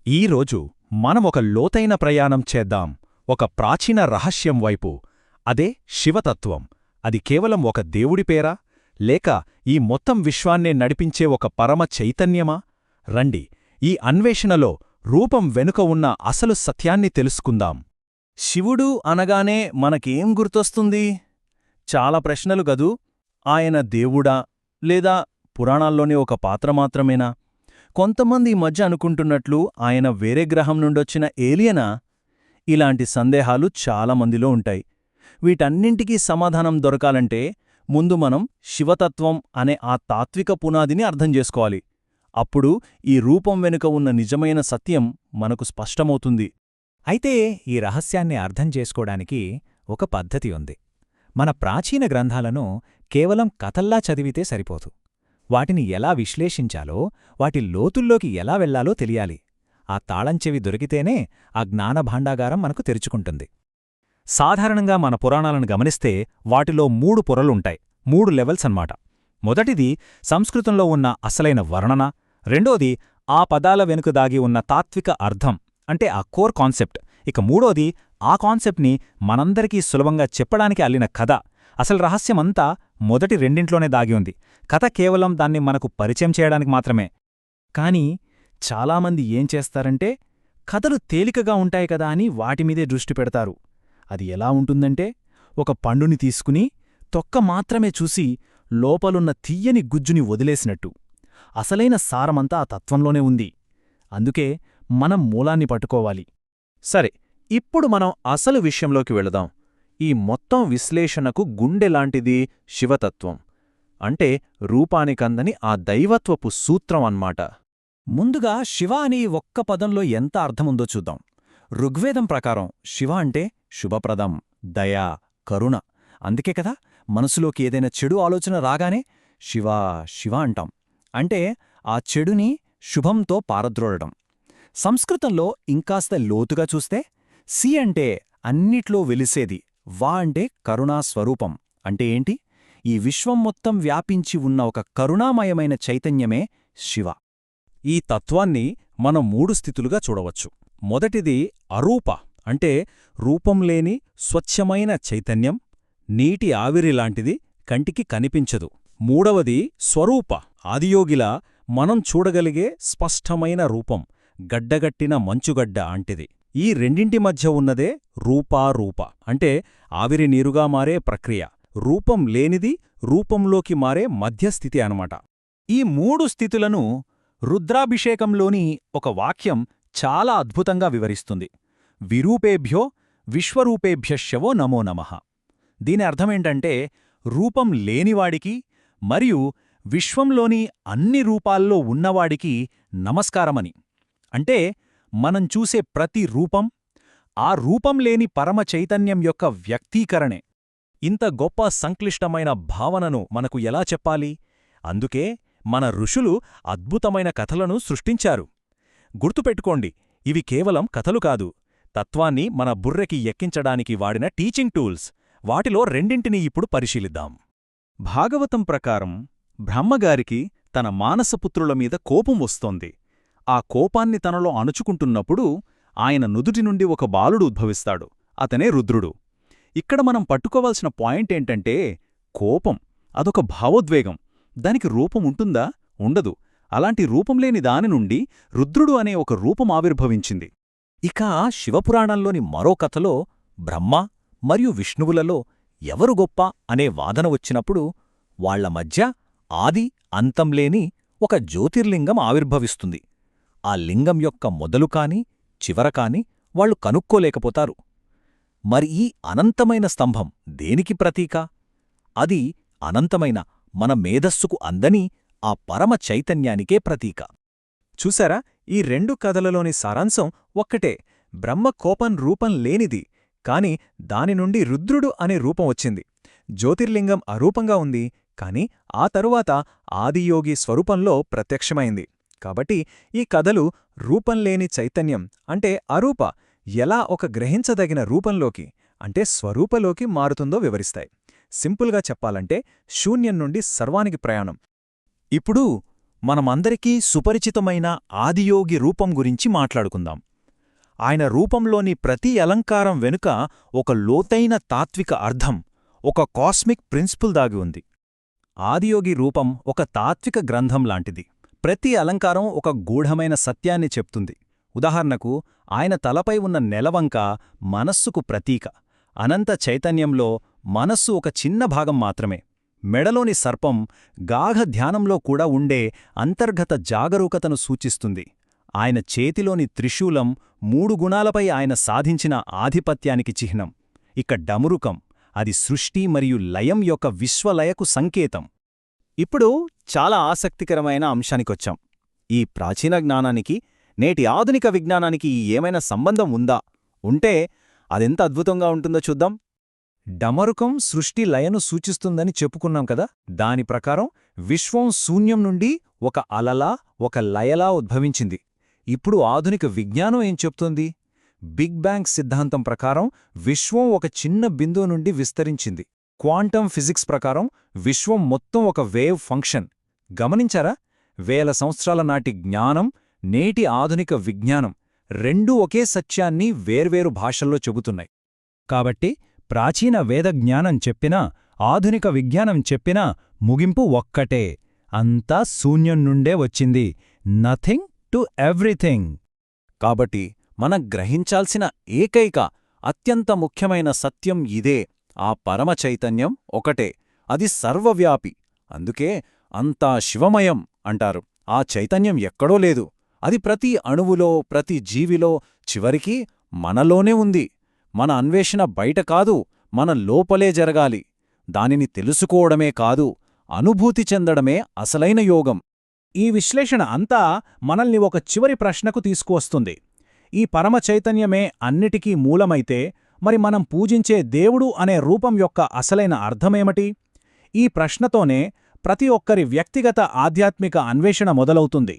ఈరోజు మనం ఒక లోతైన ప్రయాణం చేద్దాం, ఒక ప్రాచీన రహస్యం వైపు. అదే శివతత్వం. అది కేవలం ఒక దేవుడి పేరా, లేక ఈ మొత్తం విశ్వాన్నే నడిపించే ఒక పరమ చైతన్యమా? రండి, ఈ అన్వేషణలో రూపం వెనుక ఉన్న అసలు సత్యాన్ని తెలుసుకుందాం. శివుడు అనగానే మనకేం గుర్తొస్తుంది? చాలా ప్రశ్నలు గదూ. ఆయన దేవుడా, లేదా పురాణాల్లోని ఒక పాత్ర మాత్రమేనా? కొంతమంది ఈ మధ్య అనుకుంటున్నట్లు ఆయన వేరే గ్రహం నుండొచ్చిన ఏలియనా? ఇలాంటి సందేహాలు చాలామందిలో ఉంటాయి. వీటన్నింటికీ సమాధానం దొరకాలంటే ముందు మనం శివతత్వం అనే ఆ తాత్విక పునాదిని అర్థం చేసుకోవాలి. అప్పుడు ఈ రూపం వెనుక ఉన్న నిజమైన సత్యం మనకు స్పష్టమవుతుంది. అయితే ఈ రహస్యాన్ని అర్థం చేసుకోవడానికి ఒక పద్ధతి ఉంది. మన ప్రాచీన గ్రంథాలను కేవలం కథల్లా చదివితే సరిపోదు. వాటిని ఎలా విశ్లేషించాలో, వాటి లోతుల్లోకి ఎలా వెళ్లాలో తెలియాలి. ఆ తాళంచెవి దొరికితేనే ఆ జ్ఞానభాండాగారం మనకు తెరుచుకుంటుంది. సాధారణంగా మన పురాణాలను గమనిస్తే వాటిలో 3 పొరలుంటాయి, 3 లెవెల్స్ అన్నమాట. మొదటిది సంస్కృతంలో ఉన్న అసలైన వర్ణన, రెండోది ఆ పదాల వెనుక దాగి ఉన్న తాత్విక అర్థం, అంటే ఆ కోర్ కాన్సెప్ట్. ఇక మూడోది ఆ కాన్సెప్ట్ని మనందరికీ సులభంగా చెప్పడానికి అల్లిన కథ. అసలు రహస్యమంతా మొదటి రెండింట్లోనే దాగి ఉంది. కథ కేవలం దాన్ని మనకు పరిచయం చేయడానికి మాత్రమే. కానీ చాలామంది ఏం చేస్తారంటే, కథలు తేలికగా ఉంటాయి కదా అని వాటిమీదే దృష్టి పెడతారు. అది ఎలా ఉంటుందంటే, ఒక పండుని తీసుకుని తొక్క మాత్రమే చూసి లోపలున్న తియ్యని గుజ్జుని వదిలేసినట్టు. అసలైన సారమంతా ఆ తత్వంలోనే ఉంది. అందుకే మనం మూలాన్ని పట్టుకోవాలి. సరే, ఇప్పుడు మనం అసలు విషయంలోకి వెళదాం. ఈ మొత్తం విశ్లేషణకు గుండెలాంటిది శివతత్వం. అంటే రూపానికందని ఆ దైవత్వపు సూత్రం అన్నమాట. ముందుగా శివ అని ఒక్క పదంలో ఎంత అర్థముందో చూద్దాం. ఋగ్వేదం ప్రకారం శివ అంటే శుభప్రదం, దయా, కరుణ. అందుకే కదా మనసులోకి ఏదైనా చెడు ఆలోచన రాగానే శివ శివ అంటాం. అంటే ఆ చెడుని శుభంతో పారద్రోలడం. సంస్కృతంలో ఇంకాస్త లోతుగా చూస్తే సి అంటే అన్నిట్లో వెలిసేది, వా అంటే కరుణా స్వరూపం. అంటే ఏంటి? ఈ విశ్వం మొత్తం వ్యాపించి ఉన్న ఒక కరుణామయమైన చైతన్యమే శివ. ఈ తత్వాన్ని మనం 3 స్థితులుగా చూడవచ్చు. మొదటిది అరూప, అంటే రూపంలేని స్వచ్ఛమైన చైతన్యం, నీటి ఆవిరిలాంటిది, కంటికి కనిపించదు. మూడవది స్వరూప, ఆదియోగిలా మనం చూడగలిగే స్పష్టమైన రూపం, గడ్డగట్టిన మంచుగడ్డ అంటిది. ఈ రెండింటి మధ్య ఉన్నదే రూపారూప, అంటే ఆవిరి నీరుగా మారే ప్రక్రియ. రూపం లేనిది రూపంలోకి మారే మధ్యస్థితి అనమాట. ఈ 3 స్థితులను రుద్రాభిషేకంలోని ఒక వాక్యం చాలా అద్భుతంగా వివరిస్తుంది. విరూపేభ్యో విశ్వరూపేభ్యశ్చవో నమో నమః. దీని అర్థమేంటంటే, రూపం లేనివాడికి మరియు విశ్వంలోని అన్ని రూపాల్లో ఉన్నవాడికి నమస్కారమని. అంటే మనం చూసే ప్రతి రూపం ఆ రూపం లేని పరమ చైతన్యం యొక్క వ్యక్తీకరణే. ఇంత గొప్ప సంక్లిష్టమైన భావనను మనకు ఎలా చెప్పాలి? అందుకే మన ఋషులు అద్భుతమైన కథలను సృష్టించారు. గుర్తుపెట్టుకోండి, ఇవి కేవలం కథలు కాదు, తత్వాన్ని మన బుర్రెకి ఎక్కించడానికి వాడిన టీచింగ్ టూల్స్. వాటిలో రెండింటినీ ఇప్పుడు పరిశీలిద్దాం. భాగవతం ప్రకారం బ్రహ్మగారికి తన మానసపుత్రుల మీద కోపం వస్తోంది. ఆ కోపాన్ని తనలో అణుచుకుంటున్నప్పుడు ఆయన నుదుటి నుండి ఒక బాలుడు ఉద్భవిస్తాడు. అతనే రుద్రుడు. ఇక్కడ మనం పట్టుకోవాల్సిన పాయింటేంటంటే, కోపం అదొక భావోద్వేగం. దానికి రూపం ఉంటుందా? ఉండదు. అలాంటి రూపంలేని దాని నుండి రుద్రుడు అనే ఒక రూపం ఆవిర్భవించింది. ఇక శివపురాణంలోని మరో కథలో బ్రహ్మ మరియు విష్ణువులలో ఎవరు గొప్ప అనే వాదన వచ్చినప్పుడు వాళ్ల మధ్య ఆది అంతంలేని ఒక జ్యోతిర్లింగం ఆవిర్భవిస్తుంది. ఆ లింగం యొక్క మొదలు కాని చివర కాని వాళ్లు కనుక్కోలేకపోతారు. మరి ఈ అనంతమైన స్తంభం దేనికి ప్రతీక? అది అనంతమైన మన మేధస్సుకు అందని ఆ పరమ చైతన్యానికే ప్రతీక. చూసారా, ఈ 2 కథలలోని సారాంశం ఒక్కటే. బ్రహ్మ కోపం రూపం లేనిది, కాని దానినుండి రుద్రుడు అనే రూపం వచ్చింది. జ్యోతిర్లింగం అరూపంగా ఉంది, కాని ఆ తరువాత ఆదియోగి స్వరూపంలో ప్రత్యక్షమైంది. కాబట్టి ఈ కథలు రూపంలేని చైతన్యం, అంటే అరూప, ఎలా ఒక గ్రహించదగిన రూపంలోకి, అంటే స్వరూపలోకి మారుతుందో వివరిస్తాయి. సింపుల్గా చెప్పాలంటే శూన్యం నుండి సర్వానికి ప్రయాణం. ఇప్పుడు మనమందరికీ సుపరిచితమైన ఆదియోగి రూపం గురించి మాట్లాడుకుందాం. ఆయన రూపంలోని ప్రతి అలంకారం వెనుక ఒక లోతైన తాత్విక అర్థం, ఒక కాస్మిక్ ప్రిన్సిపుల్ దాగి ఉంది. ఆదియోగి రూపం ఒక తాత్విక గ్రంథం లాంటిది. ప్రతి అలంకారం ఒక గూఢమైన సత్యాన్ని చెప్తుంది. ఉదాహరణకు, ఆయన తలపై ఉన్న నెలవంక మనస్సుకు ప్రతీక. అనంత చైతన్యంలో మనస్సు ఒక చిన్న భాగం మాత్రమే. మెడలోని సర్పం గాఢ ధ్యానంలో కూడా ఉండే అంతర్గత జాగరూకతను సూచిస్తుంది. ఆయన చేతిలోని త్రిశూలం 3 గుణాలపై ఆయన సాధించిన ఆధిపత్యానికి చిహ్నం. ఇక డమరుకం, అది సృష్టి మరియు లయం యొక్క విశ్వలయకు సంకేతం. ఇప్పుడు చాలా ఆసక్తికరమైన అంశానికొచ్చాం. ఈ ప్రాచీన జ్ఞానానికి, నేటి ఆధునిక విజ్ఞానానికి ఏమైనా సంబంధం ఉందా? ఉంటే అదెంత అద్భుతంగా ఉంటుందో చూద్దాం. డమరుకం సృష్టి లయను సూచిస్తుందని చెప్పుకున్నాం కదా. దాని ప్రకారం విశ్వం శూన్యం నుండి ఒక అలలా, ఒక లయలా ఉద్భవించింది. ఇప్పుడు ఆధునిక విజ్ఞానం ఏం చెప్తోంది? బిగ్ బ్యాంగ్ సిద్ధాంతం ప్రకారం విశ్వం ఒక చిన్న బిందువు నుండి విస్తరించింది. క్వాంటం ఫిజిక్స్ ప్రకారం విశ్వం మొత్తం ఒక వేవ్ ఫంక్షన్. గమనించారా? వేల సంవత్సరాల నాటి జ్ఞానం, నేటి ఆధునిక విజ్ఞానం రెండూ ఒకే సత్యాన్ని వేర్వేరు భాషల్లో చెబుతున్నాయి. కాబట్టి ప్రాచీన వేదజ్ఞానం చెప్పినా, ఆధునిక విజ్ఞానం చెప్పినా ముగింపు ఒక్కటే: అంతా శూన్యం నుండే వచ్చింది. Nothing to everything. కాబట్టి మనం గ్రహించాల్సిన ఏకైక అత్యంత ముఖ్యమైన సత్యం ఇదే: ఆ పరమ చైతన్యం ఒకటే, అది సర్వవ్యాపి. అందుకే అంతా శివమయం అంటారు. ఆ చైతన్యం ఎక్కడో లేదు, అది ప్రతి అణువులో, ప్రతి జీవిలో, చివరికి మనలోనే ఉంది. మన అన్వేషణ బయట కాదు, మన లోపలే జరగాలి. దానిని తెలుసుకోవడమే కాదు, అనుభూతి చెందడమే అసలైన యోగం. ఈ విశ్లేషణ అంతా మనల్ని ఒక చివరి ప్రశ్నకు తీసుకువస్తుంది. ఈ పరమ చైతన్యమే అన్నిటికీ మూలమైతే మరి మనం పూజించే దేవుడు అనే రూపం యొక్క అసలైన అర్థమేమిటి? ఈ ప్రశ్నతోనే ప్రతి ఒక్కరి వ్యక్తిగత ఆధ్యాత్మిక అన్వేషణ మొదలవుతుంది.